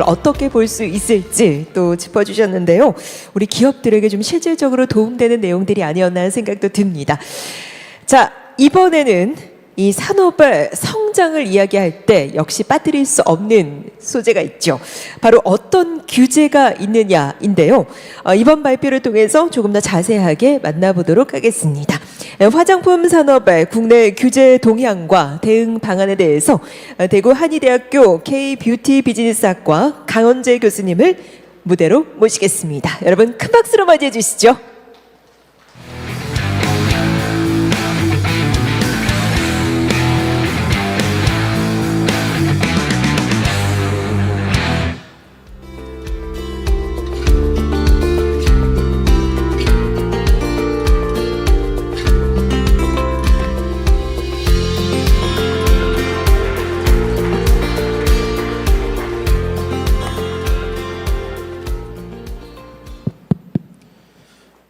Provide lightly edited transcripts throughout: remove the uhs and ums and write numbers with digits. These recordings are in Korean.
어떻게 볼 수 있을지 또 짚어주셨는데요. 우리 기업들에게 좀 실질적으로 도움되는 내용들이 아니었나 하는 생각도 듭니다. 자, 이번에는 이 산업의 성장을 이야기할 때 역시 빠뜨릴 수 없는 소재가 있죠. 바로 어떤 규제가 있느냐인데요. 이번 발표를 통해서 조금 더 자세하게 만나보도록 하겠습니다. 화장품 산업의 국내 규제 동향과 대응 방안에 대해서 대구 한의대학교 K-뷰티 비즈니스학과 강원재 교수님을 무대로 모시겠습니다. 여러분 큰 박수로 맞이해 주시죠.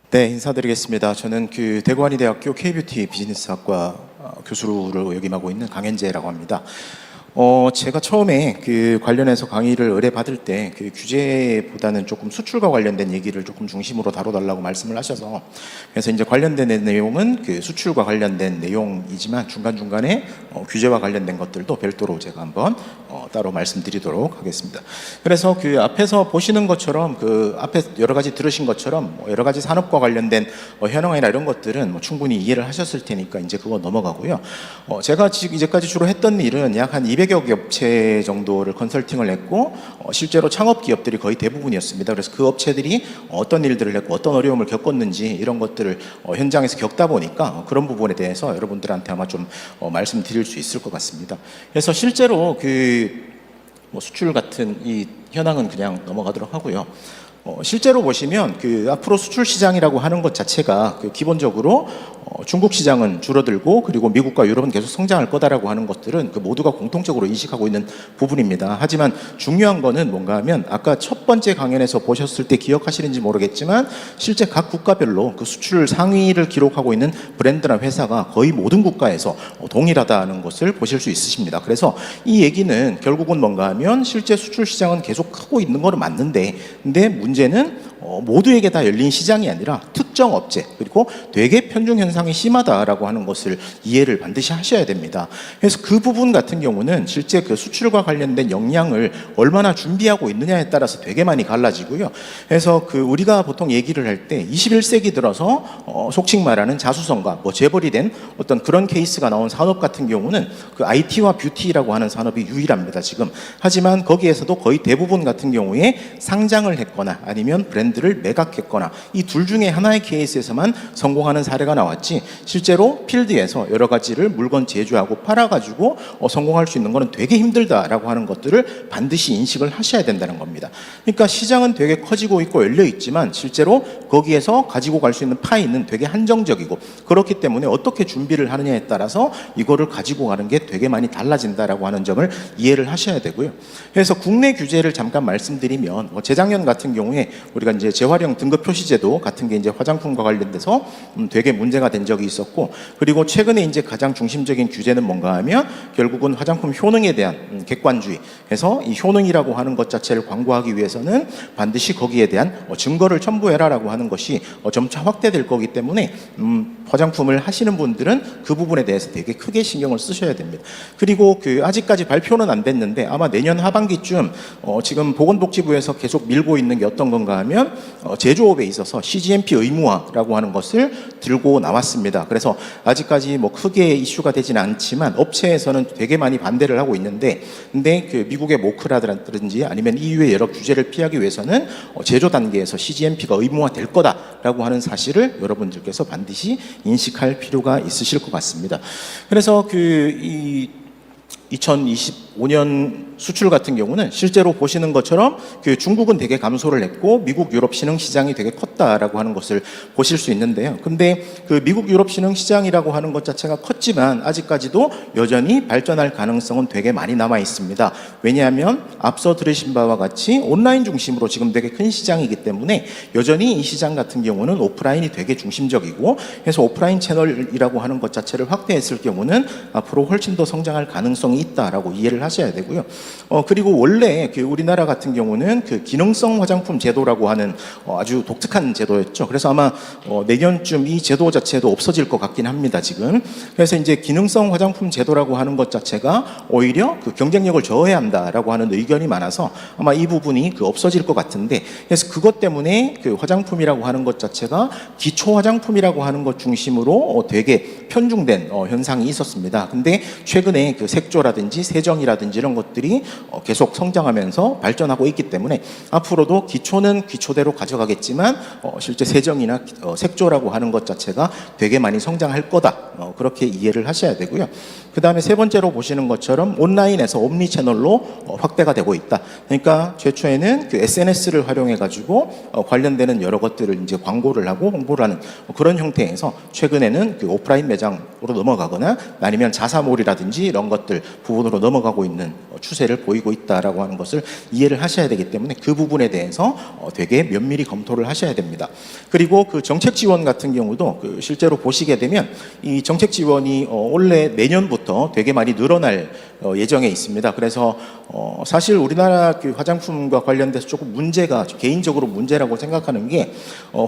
네, 인사드리겠습니다. 저는 대구 한의대학교 K-뷰티 비즈니스학과 교수를 역임하고 있는 강현재라고 합니다. 제가 처음에 관련해서 강의를 의뢰받을 때 규제보다는 조금 수출과 관련된 얘기를 조금 중심으로 다뤄달라고 말씀을 하셔서, 그래서 이제 관련된 내용은 수출과 관련된 내용이지만 중간중간에 규제와 관련된 것들도 별도로 제가 한번 따로 말씀드리도록 하겠습니다. 그래서 앞에서 보시는 것처럼 앞에 여러 가지 들으신 것처럼 여러 가지 산업과 관련된 현황이나 이런 것들은 충분히 이해를 하셨을 테니까 이제 그거 넘어가고요. 제가 이제까지 주로 했던 일은 약 한 200여 개 업체 정도를 컨설팅을 했고, 실제로 창업 기업들이 거의 대부분이었습니다. 그래서 그 업체들이 어떤 일들을 했고 어떤 어려움을 겪었는지 이런 것들을 현장에서 겪다 보니까 그런 부분에 대해서 여러분들한테 아마 좀 말씀드릴 수 있을 것 같습니다. 그래서 실제로 수출 같은 이 현황은 그냥 넘어가도록 하고요. 실제로 보시면 앞으로 수출 시장이라고 하는 것 자체가 기본적으로 중국 시장은 줄어들고, 그리고 미국과 유럽은 계속 성장할 거다라고 하는 것들은 모두가 공통적으로 인식하고 있는 부분입니다. 하지만 중요한 거는 뭔가 하면, 아까 첫 번째 강연에서 보셨을 때 기억하시는지 모르겠지만 실제 각 국가별로 수출 상위를 기록하고 있는 브랜드나 회사가 거의 모든 국가에서 동일하다는 것을 보실 수 있으십니다. 그래서 이 얘기는 결국은 뭔가 하면 실제 수출 시장은 계속 크고 있는 거는 맞는데, 근데 문제는 모두에게 다 열린 시장이 아니라 특정 업체, 그리고 되게 편중 현상이 심하다라고 하는 것을 이해를 반드시 하셔야 됩니다. 그래서 그 부분 같은 경우는 실제 수출과 관련된 역량을 얼마나 준비하고 있느냐에 따라서 되게 많이 갈라지고요. 그래서 우리가 보통 얘기를 할 때 21세기 들어서 속칭 말하는 자수성가, 재벌이 된 어떤 그런 케이스가 나온 산업 같은 경우는 IT와 뷰티라고 하는 산업이 유일합니다, 지금. 하지만 거기에서도 거의 대부분 같은 경우에 상장을 했거나 아니면 브랜드를 매각했거나 이 둘 중에 하나의 케이스에서만 성공하는 사례가 나왔지, 실제로 필드에서 여러 가지를 물건 제조하고 팔아가지고 성공할 수 있는 거는 되게 힘들다라고 하는 것들을 반드시 인식을 하셔야 된다는 겁니다. 그러니까 시장은 되게 커지고 있고 열려 있지만 실제로 거기에서 가지고 갈 수 있는 파이는 되게 한정적이고, 그렇기 때문에 어떻게 준비를 하느냐에 따라서 이거를 가지고 가는 게 되게 많이 달라진다라고 하는 점을 이해를 하셔야 되고요. 그래서 국내 규제를 잠깐 말씀드리면, 재작년 같은 경우에 우리가 이제 재활용 등급 표시제도 같은 게 이제 화장품과 관련돼서 되게 문제가 된 적이 있었고, 그리고 최근에 이제 가장 중심적인 규제는 뭔가 하면 결국은 화장품 효능에 대한 객관주의. 그래서 이 효능이라고 하는 것 자체를 광고하기 위해서는 반드시 거기에 대한 증거를 첨부해라라고 하는 것이 점차 확대될 거기 때문에 화장품을 하시는 분들은 그 부분에 대해서 되게 크게 신경을 쓰셔야 됩니다. 그리고 아직까지 발표는 안 됐는데 아마 내년 하반기쯤 지금 보건복지부에서 계속 밀고 있는 게 어떤 건가 하면 제조업에 있어서 CGMP 의무화라고 하는 것을 들고 나왔습니다. 그래서 아직까지 크게 이슈가 되지는 않지만 업체에서는 되게 많이 반대를 하고 있는데, 근데 미국의 모크라든지 아니면 EU의 여러 규제를 피하기 위해서는 제조 단계에서 CGMP가 의무화될 거다라고 하는 사실을 여러분들께서 반드시 인식할 필요가 있으실 것 같습니다. 그래서 2025년 수출 같은 경우는 실제로 보시는 것처럼 중국은 되게 감소를 했고 미국 유럽 신흥 시장이 되게 컸다라고 하는 것을 보실 수 있는데요. 근데 미국 유럽 신흥 시장이라고 하는 것 자체가 컸지만 아직까지도 여전히 발전할 가능성은 되게 많이 남아 있습니다. 왜냐하면 앞서 들으신 바와 같이 온라인 중심으로 지금 되게 큰 시장이기 때문에 여전히 이 시장 같은 경우는 오프라인이 되게 중심적이고, 그래서 오프라인 채널이라고 하는 것 자체를 확대했을 경우는 앞으로 훨씬 더 성장할 가능성이 가능성이 있다라고 이해를 하셔야 되고요. 그리고 원래 그 우리나라 같은 경우는 그 기능성 화장품 제도라고 하는 아주 독특한 제도였죠. 그래서 아마 내년쯤 이 제도 자체도 없어질 것 같긴 합니다, 지금. 그래서 이제 기능성 화장품 제도라고 하는 것 자체가 오히려 그 경쟁력을 저해한다라고 하는 의견이 많아서 아마 이 부분이 그 없어질 것 같은데, 그래서 그것 때문에 그 화장품이라고 하는 것 자체가 기초 화장품이라고 하는 것 중심으로 되게 편중된 현상이 있었습니다. 근데 최근에 그 색조라든지 세정이라든지 이런 것들이 계속 성장하면서 발전하고 있기 때문에 앞으로도 기초는 기초대로 가져가겠지만 실제 세정이나 색조라고 하는 것 자체가 되게 많이 성장할 거다, 그렇게 이해를 하셔야 되고요. 그 다음에 세 번째로 보시는 것처럼 온라인에서 옴니 채널로 확대가 되고 있다. 그러니까 최초에는 그 SNS를 활용해 가지고 관련되는 여러 것들을 이제 광고를 하고 홍보를 하는 그런 형태에서 최근에는 그 오프라인 매장으로 넘어가거나 아니면 자사몰이라든지 이런 것들 부분으로 넘어가고 있는 추세를 보이고 있다라고 하는 것을 이해를 하셔야 되기 때문에 그 부분에 대해서 되게 면밀히 검토를 하셔야 됩니다. 그리고 그 정책 지원 같은 경우도 그 실제로 보시게 되면 이 정책 지원이 원래 내년부터 되게 많이 늘어날 예정에 있습니다. 그래서 사실 우리나라 그 화장품과 관련돼서 조금 문제가, 개인적으로 문제라고 생각하는 게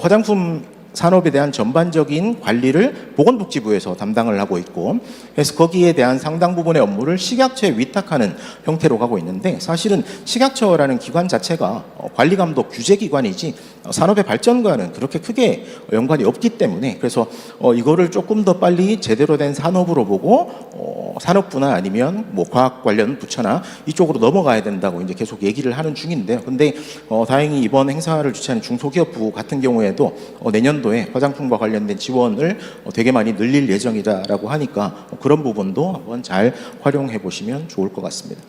화장품 산업에 대한 전반적인 관리를 보건복지부에서 담당을 하고 있고, 그래서 거기에 대한 상당 부분의 업무를 식약처에 위탁하는 형태로 가고 있는데, 사실은 식약처라는 기관 자체가 관리감독 규제기관이지 산업의 발전과는 그렇게 크게 연관이 없기 때문에, 그래서 이거를 조금 더 빨리 제대로 된 산업으로 보고 산업부나 아니면 뭐 과학 관련 부처나 이쪽으로 넘어가야 된다고 이제 계속 얘기를 하는 중인데요. 근데 다행히 이번 행사를 주최하는 중소기업부 같은 경우에도 내년도에 화장품과 관련된 지원을 되게 많이 늘릴 예정이다라고 하니까 그런 부분도 한번 잘 활용해 보시면 좋을 것 같습니다.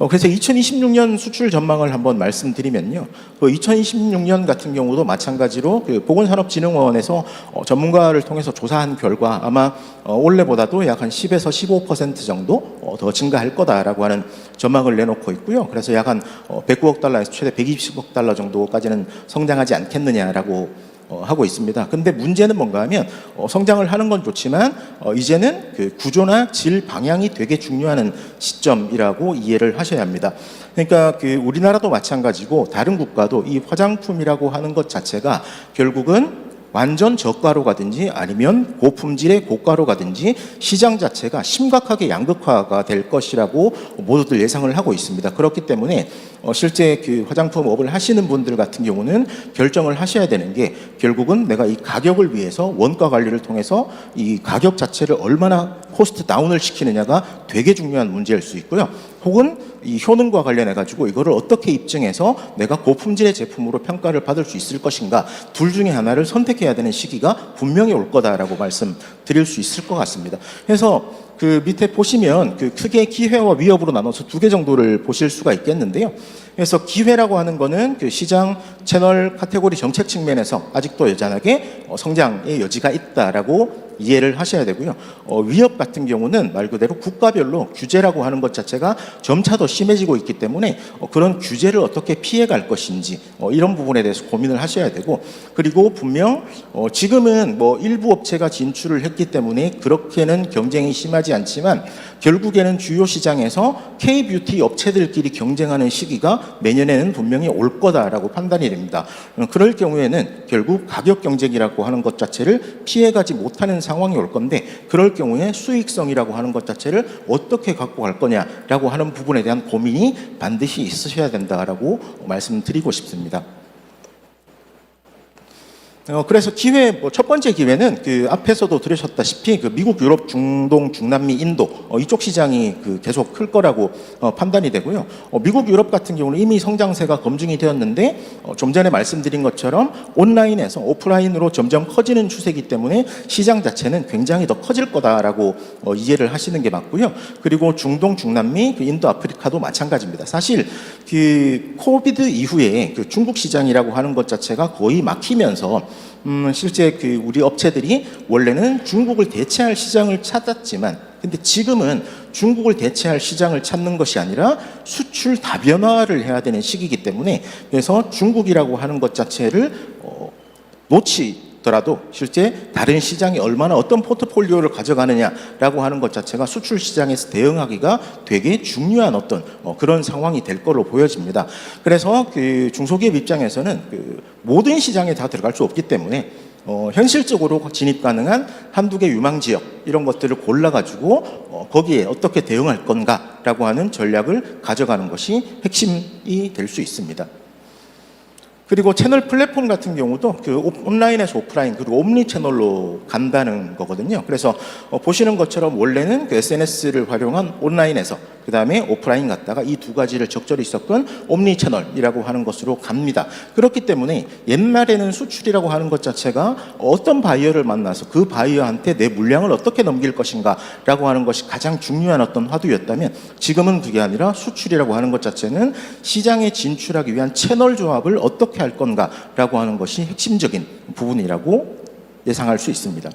그래서 2026년 수출 전망을 한번 말씀드리면요. 그 2026년 같은 경우도 마찬가지로 그 보건산업진흥원에서 전문가를 통해서 조사한 결과 아마 올해보다도 약 한 10에서 15% 정도 더 증가할 거다라고 하는 전망을 내놓고 있고요. 그래서 약 한 109억 달러에서 최대 120억 달러 정도까지는 성장하지 않겠느냐라고 하고 있습니다. 근데 문제는 뭔가 하면 성장을 하는 건 좋지만 이제는 그 구조나 질 방향이 되게 중요한 시점이라고 이해를 하셔야 합니다. 그러니까 그 우리나라도 마찬가지고 다른 국가도 이 화장품이라고 하는 것 자체가 결국은 완전 저가로 가든지 아니면 고품질의 고가로 가든지 시장 자체가 심각하게 양극화가 될 것이라고 모두들 예상을 하고 있습니다. 그렇기 때문에 실제 그 화장품업을 하시는 분들 같은 경우는 결정을 하셔야 되는 게 결국은 내가 이 가격을 위해서 원가 관리를 통해서 이 가격 자체를 얼마나 코스트 다운을 시키느냐가 되게 중요한 문제일 수 있고요. 혹은 이 효능과 관련해 가지고 이거를 어떻게 입증해서 내가 고품질의 제품으로 평가를 받을 수 있을 것인가, 둘 중에 하나를 선택해야 되는 시기가 분명히 올 거다라고 말씀드릴 수 있을 것 같습니다. 그래서 그 밑에 보시면 그 크게 기회와 위협으로 나눠서 두 개 정도를 보실 수가 있겠는데요. 그래서 기회라고 하는 거는 그 시장 채널 카테고리 정책 측면에서 아직도 여전하게 성장의 여지가 있다라고 이해를 하셔야 되고요. 위협 같은 경우는 말 그대로 국가별로 규제라고 하는 것 자체가 점차 더 심해지고 있기 때문에 그런 규제를 어떻게 피해갈 것인지 이런 부분에 대해서 고민을 하셔야 되고, 그리고 분명 지금은 뭐 일부 업체가 진출을 했기 때문에 그렇게는 경쟁이 심하지 않지만 결국에는 주요 시장에서 K-뷰티 업체들끼리 경쟁하는 시기가 내년에는 분명히 올 거다라고 판단이 됩니다. 그럴 경우에는 결국 가격 경쟁이라고 하는 것 자체를 피해가지 못하는 상황이 올 건데, 그럴 경우에 수익성이라고 하는 것 자체를 어떻게 갖고 갈 거냐라고 하는 부분에 대한 고민이 반드시 있으셔야 된다라고 말씀드리고 싶습니다. 그래서 기회, 첫 번째 기회는 그 앞에서도 들으셨다시피 그 미국, 유럽, 중동, 중남미, 인도 이쪽 시장이 그 계속 클 거라고 판단이 되고요. 미국, 유럽 같은 경우는 이미 성장세가 검증이 되었는데 좀 전에 말씀드린 것처럼 온라인에서 오프라인으로 점점 커지는 추세이기 때문에 시장 자체는 굉장히 더 커질 거다라고 이해를 하시는 게 맞고요. 그리고 중동, 중남미, 그 인도, 아프리카도 마찬가지입니다. 사실 그 코비드 이후에 그 중국 시장이라고 하는 것 자체가 거의 막히면서 실제 그 우리 업체들이 원래는 중국을 대체할 시장을 찾았지만, 근데 지금은 중국을 대체할 시장을 찾는 것이 아니라 수출 다변화를 해야 되는 시기이기 때문에, 그래서 중국이라고 하는 것 자체를 놓지 더라도 실제 다른 시장이 얼마나 어떤 포트폴리오를 가져가느냐라고 하는 것 자체가 수출 시장에서 대응하기가 되게 중요한 어떤 그런 상황이 될 걸로 보여집니다. 그래서 그 중소기업 입장에서는 그 모든 시장에 다 들어갈 수 없기 때문에 현실적으로 진입 가능한 한두 개 유망 지역 이런 것들을 골라가지고 거기에 어떻게 대응할 건가라고 하는 전략을 가져가는 것이 핵심이 될 수 있습니다. 그리고 채널 플랫폼 같은 경우도 그 온라인에서 오프라인 그리고 옴니 채널로 간다는 거거든요. 그래서 보시는 것처럼 원래는 그 SNS를 활용한 온라인에서 그 다음에 오프라인 갔다가 이 두 가지를 적절히 섞은 옴니 채널이라고 하는 것으로 갑니다. 그렇기 때문에 옛날에는 수출이라고 하는 것 자체가 어떤 바이어를 만나서 그 바이어한테 내 물량을 어떻게 넘길 것인가라고 하는 것이 가장 중요한 어떤 화두였다면 지금은 그게 아니라 수출이라고 하는 것 자체는 시장에 진출하기 위한 채널 조합을 어떻게 할 건가라고 하는 것이 핵심적인 부분이라고 예상할 수 있습니다.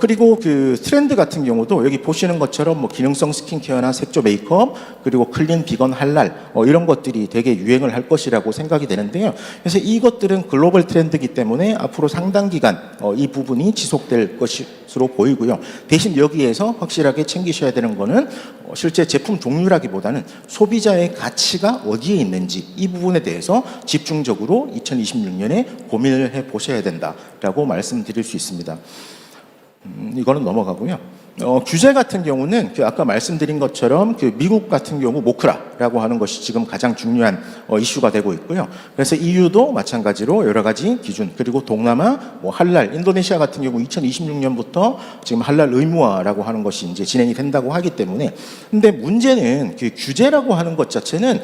그리고 그 트렌드 같은 경우도 여기 보시는 것처럼 뭐 기능성 스킨케어나 색조 메이크업 그리고 클린 비건 할랄 이런 것들이 되게 유행을 할 것이라고 생각이 되는데요. 그래서 이것들은 글로벌 트렌드이기 때문에 앞으로 상당 기간 이 부분이 지속될 것으로 보이고요. 대신 여기에서 확실하게 챙기셔야 되는 거는 실제 제품 종류라기보다는 소비자의 가치가 어디에 있는지 이 부분에 대해서 집중적으로 2026년에 고민을 해 보셔야 된다라고 말씀드릴 수 있습니다. 이거는 넘어가고요. 규제 같은 경우는 그 아까 말씀드린 것처럼 그 미국 같은 경우 모크라라고 하는 것이 지금 가장 중요한 이슈가 되고 있고요. 그래서 EU도 마찬가지로 여러 가지 기준 그리고 동남아 뭐 할랄 인도네시아 같은 경우 2026년부터 지금 할랄 의무화라고 하는 것이 이제 진행이 된다고 하기 때문에 근데 문제는 그 규제라고 하는 것 자체는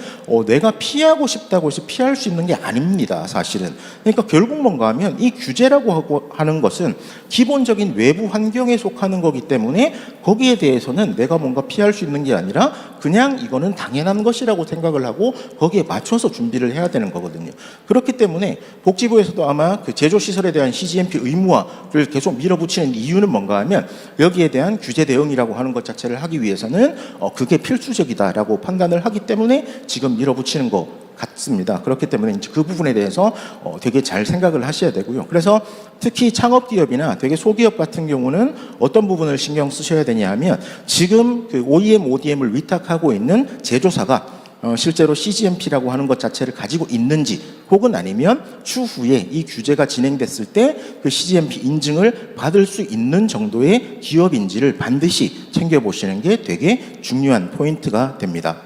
내가 피하고 싶다고 해서 피할 수 있는 게 아닙니다. 사실은. 그러니까 결국 뭔가 하면 이 규제라고 하는 것은 기본적인 외부 환경에 속하는 거기 때문에 거기에 대해서는 내가 뭔가 피할 수 있는 게 아니라 그냥 이거는 당연한 것이라고 생각을 하고 거기에 맞춰서 준비를 해야 되는 거거든요. 그렇기 때문에 복지부에서도 아마 그 제조시설에 대한 CGMP 의무화를 계속 밀어붙이는 이유는 뭔가 하면 여기에 대한 규제 대응이라고 하는 것 자체를 하기 위해서는 그게 필수적이다라고 판단을 하기 때문에 지금 밀어붙이는 거 같습니다. 그렇기 때문에 이제 그 부분에 대해서 되게 잘 생각을 하셔야 되고요. 그래서 특히 창업기업이나 되게 소기업 같은 경우는 어떤 부분을 신경 쓰셔야 되냐 하면 지금 그 OEM, ODM을 위탁하고 있는 제조사가 실제로 CGMP라고 하는 것 자체를 가지고 있는지 혹은 아니면 추후에 이 규제가 진행됐을 때 그 CGMP 인증을 받을 수 있는 정도의 기업인지를 반드시 챙겨보시는 게 되게 중요한 포인트가 됩니다.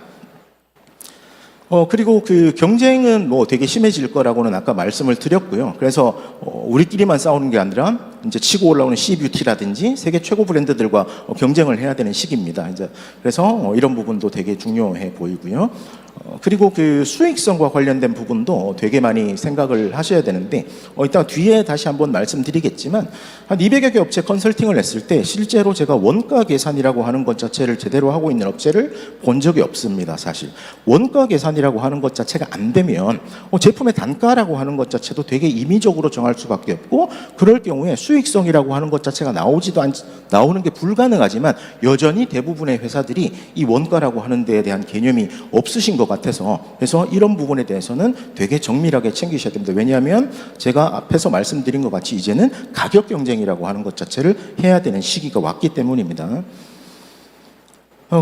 그리고 그 경쟁은 뭐 되게 심해질 거라고는 아까 말씀을 드렸고요. 그래서 우리끼리만 싸우는 게 아니라 이제 치고 올라오는 C뷰티라든지 세계 최고 브랜드들과 경쟁을 해야 되는 시기입니다. 이제 그래서 이런 부분도 되게 중요해 보이고요. 그리고 그 수익성과 관련된 부분도 되게 많이 생각을 하셔야 되는데 이따 뒤에 다시 한번 말씀드리겠지만 한 200여 개 업체 컨설팅을 했을 때 실제로 제가 원가 계산이라고 하는 것 자체를 제대로 하고 있는 업체를 본 적이 없습니다. 사실 원가 계산이라고 하는 것 자체가 안 되면 제품의 단가라고 하는 것 자체도 되게 임의적으로 정할 수밖에 없고 그럴 경우에 수익성이라고 하는 것 자체가 나오는 게 불가능하지만 여전히 대부분의 회사들이 이 원가라고 하는 데에 대한 개념이 없으신 것 같아서 그래서 이런 부분에 대해서는 되게 정밀하게 챙기셔야 됩니다. 왜냐하면 제가 앞에서 말씀드린 것 같이 이제는 가격 경쟁이라고 하는 것 자체를 해야 되는 시기가 왔기 때문입니다.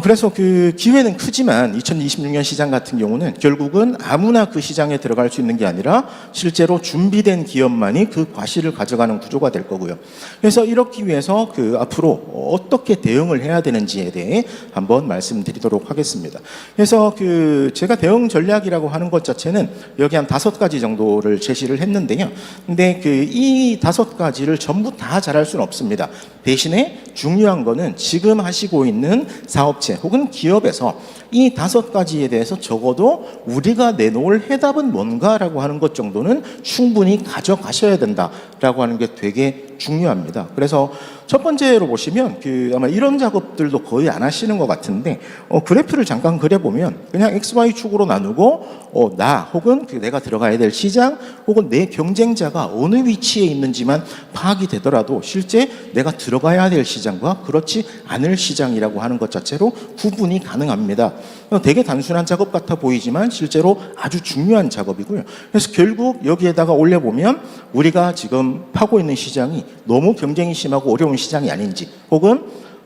그래서 그 기회는 크지만 2026년 시장 같은 경우는 결국은 아무나 그 시장에 들어갈 수 있는 게 아니라 실제로 준비된 기업만이 그 과실을 가져가는 구조가 될 거고요. 그래서 이렇기 위해서 그 앞으로 어떻게 대응을 해야 되는지에 대해 한번 말씀드리도록 하겠습니다. 그래서 그 제가 대응 전략이라고 하는 것 자체는 여기 한 5가지 정도를 제시를 했는데요. 근데 그 이 5가지를 전부 다 잘할 수는 없습니다. 대신에 중요한 거는 지금 하시고 있는 사업체 혹은 기업에서 이 5가지에 대해서 적어도 우리가 내놓을 해답은 뭔가라고 하는 것 정도는 충분히 가져가셔야 된다라고 하는 게 되게 중요합니다. 그래서 첫 번째로 보시면 아마 이런 작업들도 거의 안 하시는 것 같은데 그래프를 잠깐 그려보면 그냥 XY 축으로 나누고 나 혹은 내가 들어가야 될 시장 혹은 내 경쟁자가 어느 위치에 있는지만 파악이 되더라도 실제 내가 들어가야 될 시장과 그렇지 않을 시장이라고 하는 것 자체로 구분이 가능합니다. 되게 단순한 작업 같아 보이지만 실제로 아주 중요한 작업이고요. 그래서 결국 여기에다가 올려보면 우리가 지금 파고 있는 시장이 너무 경쟁이 심하고 어려운 시장이 아닌지, 혹은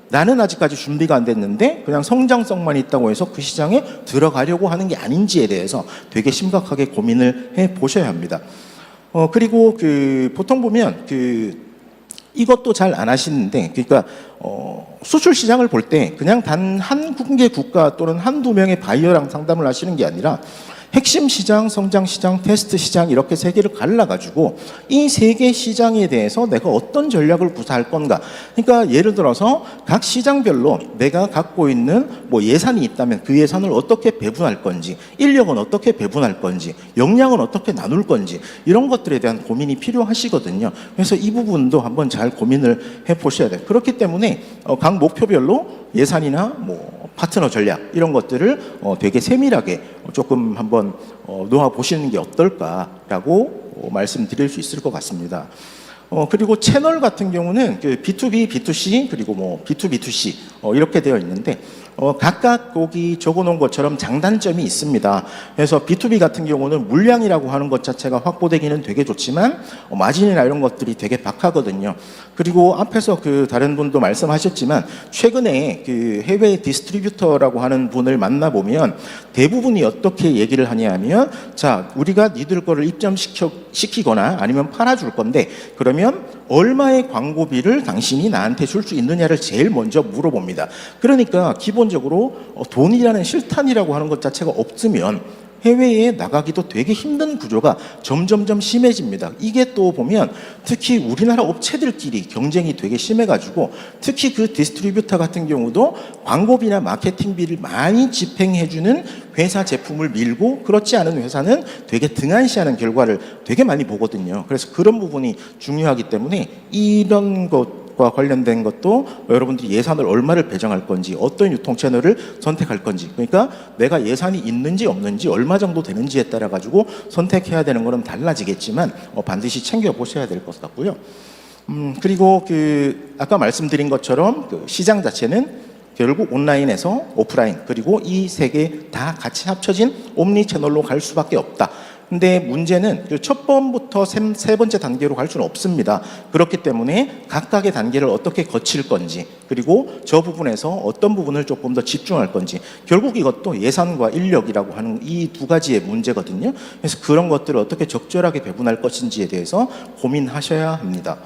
나는 아직까지 준비가 안 됐는데 그냥 성장성만 있다고 해서 그 시장에 들어가려고 하는 게 아닌지에 대해서 되게 심각하게 고민을 해 보셔야 합니다. 그리고 보통 보면 이것도 잘 안 하시는데, 그러니까 수출 시장을 볼 때 그냥 단 한 군계 국가 또는 한두 명의 바이어랑 상담을 하시는 게 아니라 핵심 시장, 성장 시장, 테스트 시장 이렇게 세 개를 갈라가지고 이 세 개 시장에 대해서 내가 어떤 전략을 구사할 건가. 그러니까 예를 들어서 각 시장별로 내가 갖고 있는 예산이 있다면 그 예산을 어떻게 배분할 건지, 인력은 어떻게 배분할 건지, 역량은 어떻게 나눌 건지 이런 것들에 대한 고민이 필요하시거든요. 그래서 이 부분도 한번 잘 고민을 해보셔야 돼요. 그렇기 때문에 각 목표별로 예산이나 파트너 전략 이런 것들을 되게 세밀하게 조금 한번 놓아 보시는 게 어떨까라고 말씀드릴 수 있을 것 같습니다. 그리고 채널 같은 경우는 B2B, B2C 그리고 B2B2C 이렇게 되어 있는데 각각 거기 적어놓은 것처럼 장단점이 있습니다. 그래서 B2B 같은 경우는 물량이라고 하는 것 자체가 확보되기는 되게 좋지만 마진이나 이런 것들이 되게 박하거든요. 그리고 앞에서 다른 분도 말씀하셨지만 최근에 해외 디스트리뷰터라고 하는 분을 만나보면 대부분이 어떻게 얘기를 하냐면, 자, 우리가 니들 거를 입점시키거나 아니면 팔아줄 건데 그러면 얼마의 광고비를 당신이 나한테 줄 수 있느냐를 제일 먼저 물어봅니다. 그러니까 기본적으로 돈이라는 실탄이라고 하는 것 자체가 없으면 해외에 나가기도 되게 힘든 구조가 점점점 심해집니다. 이게 또 보면 특히 우리나라 업체들끼리 경쟁이 되게 심해가지고 특히 디스트리뷰터 같은 경우도 광고비나 마케팅비를 많이 집행해주는 회사 제품을 밀고 그렇지 않은 회사는 되게 등한시하는 결과를 되게 많이 보거든요. 그래서 그런 부분이 중요하기 때문에 이런 것과 관련된 것도 여러분들이 예산을 얼마를 배정할 건지, 어떤 유통 채널을 선택할 건지, 그러니까 내가 예산이 있는지 없는지 얼마 정도 되는지에 따라 가지고 선택해야 되는 거는 달라지겠지만 반드시 챙겨 보셔야 될 것 같고요. 그리고 아까 말씀드린 것처럼 시장 자체는 결국 온라인에서 오프라인 그리고 이 세 개 다 같이 합쳐진 옴니 채널로 갈 수밖에 없다. 근데 문제는 첫 번부터 세 번째 단계로 갈 수는 없습니다. 그렇기 때문에 각각의 단계를 어떻게 거칠 건지, 그리고 저 부분에서 어떤 부분을 조금 더 집중할 건지, 결국 이것도 예산과 인력이라고 하는 이 두 가지의 문제거든요. 그래서 그런 것들을 어떻게 적절하게 배분할 것인지에 대해서 고민하셔야 합니다.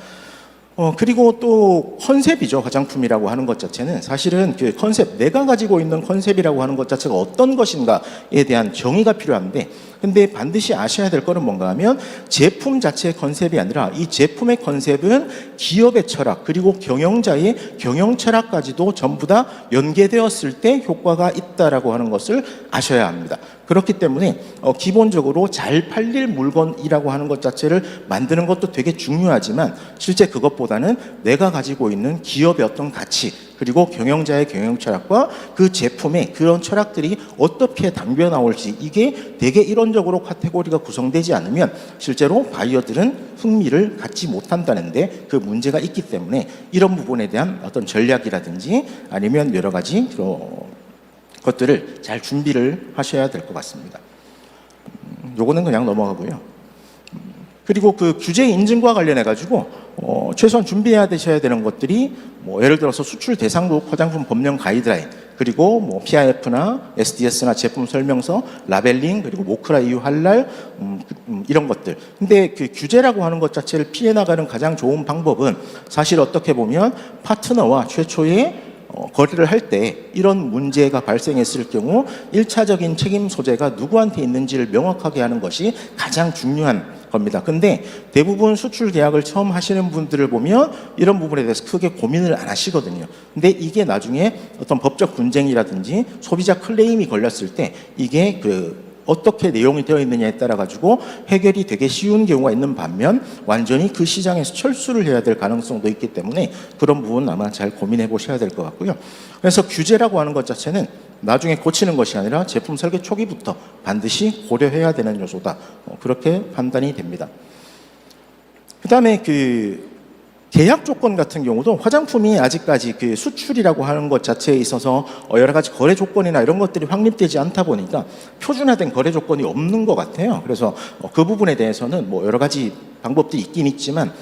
그리고 또 컨셉이죠. 화장품이라고 하는 것 자체는 사실은 컨셉, 내가 가지고 있는 컨셉이라고 하는 것 자체가 어떤 것인가에 대한 정의가 필요한데, 근데 반드시 아셔야 될 거는 뭔가 하면 제품 자체의 컨셉이 아니라 이 제품의 컨셉은 기업의 철학 그리고 경영자의 경영 철학까지도 전부 다 연계되었을 때 효과가 있다라고 하는 것을 아셔야 합니다. 그렇기 때문에 기본적으로 잘 팔릴 물건이라고 하는 것 자체를 만드는 것도 되게 중요하지만 실제 그것보다는 내가 가지고 있는 기업의 어떤 가치 그리고 경영자의 경영 철학과 그 제품의 그런 철학들이 어떻게 담겨 나올지, 이게 되게 이론적으로 카테고리가 구성되지 않으면 실제로 바이어들은 흥미를 갖지 못한다는데 그 문제가 있기 때문에 이런 부분에 대한 어떤 전략이라든지 아니면 여러 가지 것들을 잘 준비를 하셔야 될 것 같습니다. 요거는 그냥 넘어가고요. 그리고 규제 인증과 관련해 가지고 최소한 준비해야 되셔야 되는 것들이 예를 들어서 수출 대상국 화장품 법령 가이드라인, 그리고 PIF나 SDS나 제품 설명서, 라벨링, 그리고 모크라 EU 할랄 이런 것들. 근데 규제라고 하는 것 자체를 피해 나가는 가장 좋은 방법은 사실 어떻게 보면 파트너와 최초의 거래를 할 때 이런 문제가 발생했을 경우 1차적인 책임 소재가 누구한테 있는지를 명확하게 하는 것이 가장 중요한 겁니다. 근데 대부분 수출 계약을 처음 하시는 분들을 보면 이런 부분에 대해서 크게 고민을 안 하시거든요. 근데 이게 나중에 어떤 법적 분쟁이라든지 소비자 클레임이 걸렸을 때 이게 어떻게 내용이 되어 있느냐에 따라 가지고 해결이 되게 쉬운 경우가 있는 반면 완전히 그 시장에서 철수를 해야 될 가능성도 있기 때문에 그런 부분 아마 잘 고민해 보셔야 될 것 같고요. 그래서 규제라고 하는 것 자체는 나중에 고치는 것이 아니라 제품 설계 초기부터 반드시 고려해야 되는 요소다. 그렇게 판단이 됩니다. 그다음에 계약 조건 같은 경우도 화장품이 아직까지 수출이라고 하는 것 자체에 있어서 여러 가지 거래 조건이나 이런 것들이 확립되지 않다 보니까 표준화된 거래 조건이 없는 것 같아요. 그래서 그 부분에 대해서는 뭐 여러 가지 방법들이 있긴 있지만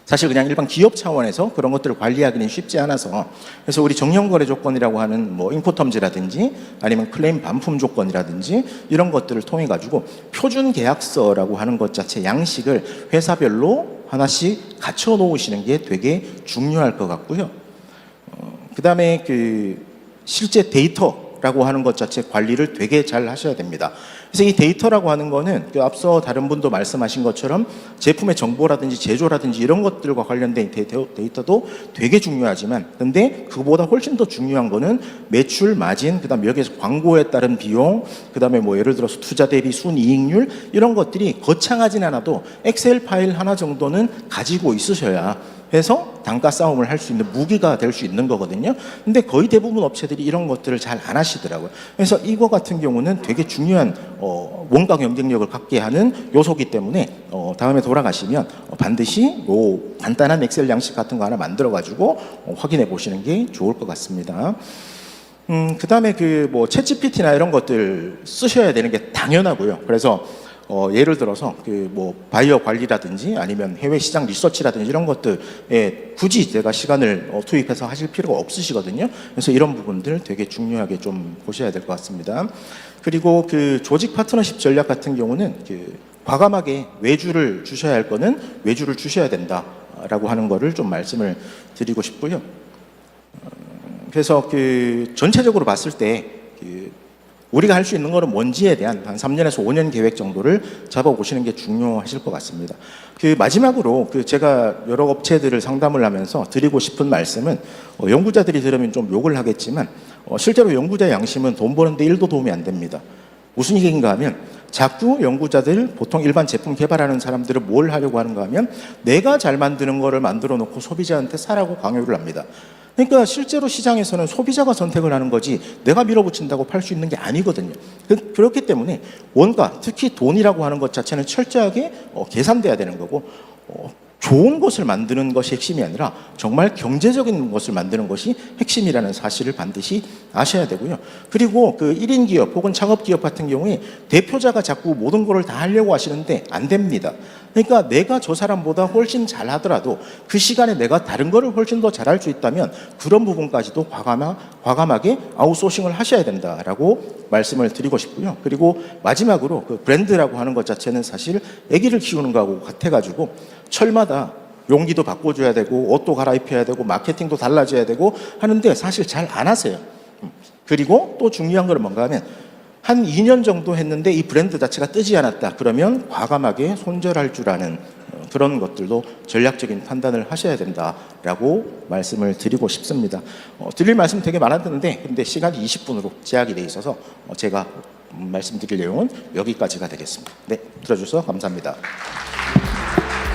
사실 그냥 일반 기업 차원에서 그런 것들을 관리하기는 쉽지 않아서 그래서 우리 정형 거래 조건이라고 하는 뭐 인코텀즈라든지 아니면 클레임 반품 조건이라든지 이런 것들을 통해 가지고 표준 계약서라고 하는 것 자체 양식을 회사별로 하나씩 갖춰 놓으시는 게 되게 중요할 것 같고요. 그다음에 실제 데이터라고 하는 것 자체 관리를 되게 잘 하셔야 됩니다. 그래서 이 데이터라고 하는 거는 앞서 다른 분도 말씀하신 것처럼 제품의 정보라든지 제조라든지 이런 것들과 관련된 데이터도 되게 중요하지만 근데 그보다 훨씬 더 중요한 거는 매출, 마진, 그다음 여기에서 광고에 따른 비용, 그다음에 뭐 예를 들어서 투자 대비 순이익률 이런 것들이 거창하진 않아도 엑셀 파일 하나 정도는 가지고 있으셔야 해서 단가 싸움을 할 수 있는 무기가 될 수 있는 거거든요. 근데 거의 대부분 업체들이 이런 것들을 잘 안 하시더라고요. 그래서 이거 같은 경우는 되게 중요한 원가 경쟁력을 갖게 하는 요소기 때문에 다음에 돌아가시면 반드시 요 간단한 엑셀 양식 같은 거 하나 만들어 가지고 확인해 보시는 게 좋을 것 같습니다. 그다음에 뭐 챗GPT나 이런 것들 쓰셔야 되는 게 당연하고요. 그래서 예를 들어서 뭐 바이어 관리라든지 아니면 해외 시장 리서치라든지 이런 것들에 굳이 내가 시간을 투입해서 하실 필요가 없으시거든요. 그래서 이런 부분들 되게 중요하게 좀 보셔야 될 것 같습니다. 그리고 조직 파트너십 전략 같은 경우는 과감하게 외주를 주셔야 할 거는 외주를 주셔야 된다라고 하는 거를 좀 말씀을 드리고 싶고요. 그래서 전체적으로 봤을 때 우리가 할 수 있는 거는 뭔지에 대한 한 3년에서 5년 계획 정도를 잡아보시는 게 중요하실 것 같습니다. 마지막으로 제가 여러 업체들을 상담을 하면서 드리고 싶은 말씀은 연구자들이 들으면 좀 욕을 하겠지만 실제로 연구자의 양심은 돈 버는데 1도 도움이 안 됩니다. 무슨 얘기인가 하면 자꾸 연구자들 보통 일반 제품 개발하는 사람들은 뭘 하려고 하는가 하면 내가 잘 만드는 거를 만들어 놓고 소비자한테 사라고 강요를 합니다. 그러니까 실제로 시장에서는 소비자가 선택을 하는 거지 내가 밀어붙인다고 팔 수 있는 게 아니거든요. 그렇기 때문에 원가, 특히 돈이라고 하는 것 자체는 철저하게 계산돼야 되는 거고 좋은 것을 만드는 것이 핵심이 아니라 정말 경제적인 것을 만드는 것이 핵심이라는 사실을 반드시 아셔야 되고요. 그리고 1인 기업 혹은 창업 기업 같은 경우에 대표자가 자꾸 모든 거를 다 하려고 하시는데 안 됩니다. 그러니까 내가 저 사람보다 훨씬 잘하더라도 그 시간에 내가 다른 거를 훨씬 더 잘할 수 있다면 그런 부분까지도 과감하게 아웃소싱을 하셔야 된다라고 말씀을 드리고 싶고요. 그리고 마지막으로 브랜드라고 하는 것 자체는 사실 아기를 키우는 거하고 같아가지고 철마다 용기도 바꿔줘야 되고 옷도 갈아입혀야 되고 마케팅도 달라져야 되고 하는데 사실 잘 안 하세요. 그리고 또 중요한 건 뭔가 하면 한 2년 정도 했는데 이 브랜드 자체가 뜨지 않았다. 그러면 과감하게 손절할 줄 아는 그런 것들도 전략적인 판단을 하셔야 된다라고 말씀을 드리고 싶습니다. 드릴 말씀 되게 많았는데 근데 시간이 20분으로 제약이 돼 있어서 제가 말씀드릴 내용은 여기까지가 되겠습니다. 네, 들어주셔서 감사합니다.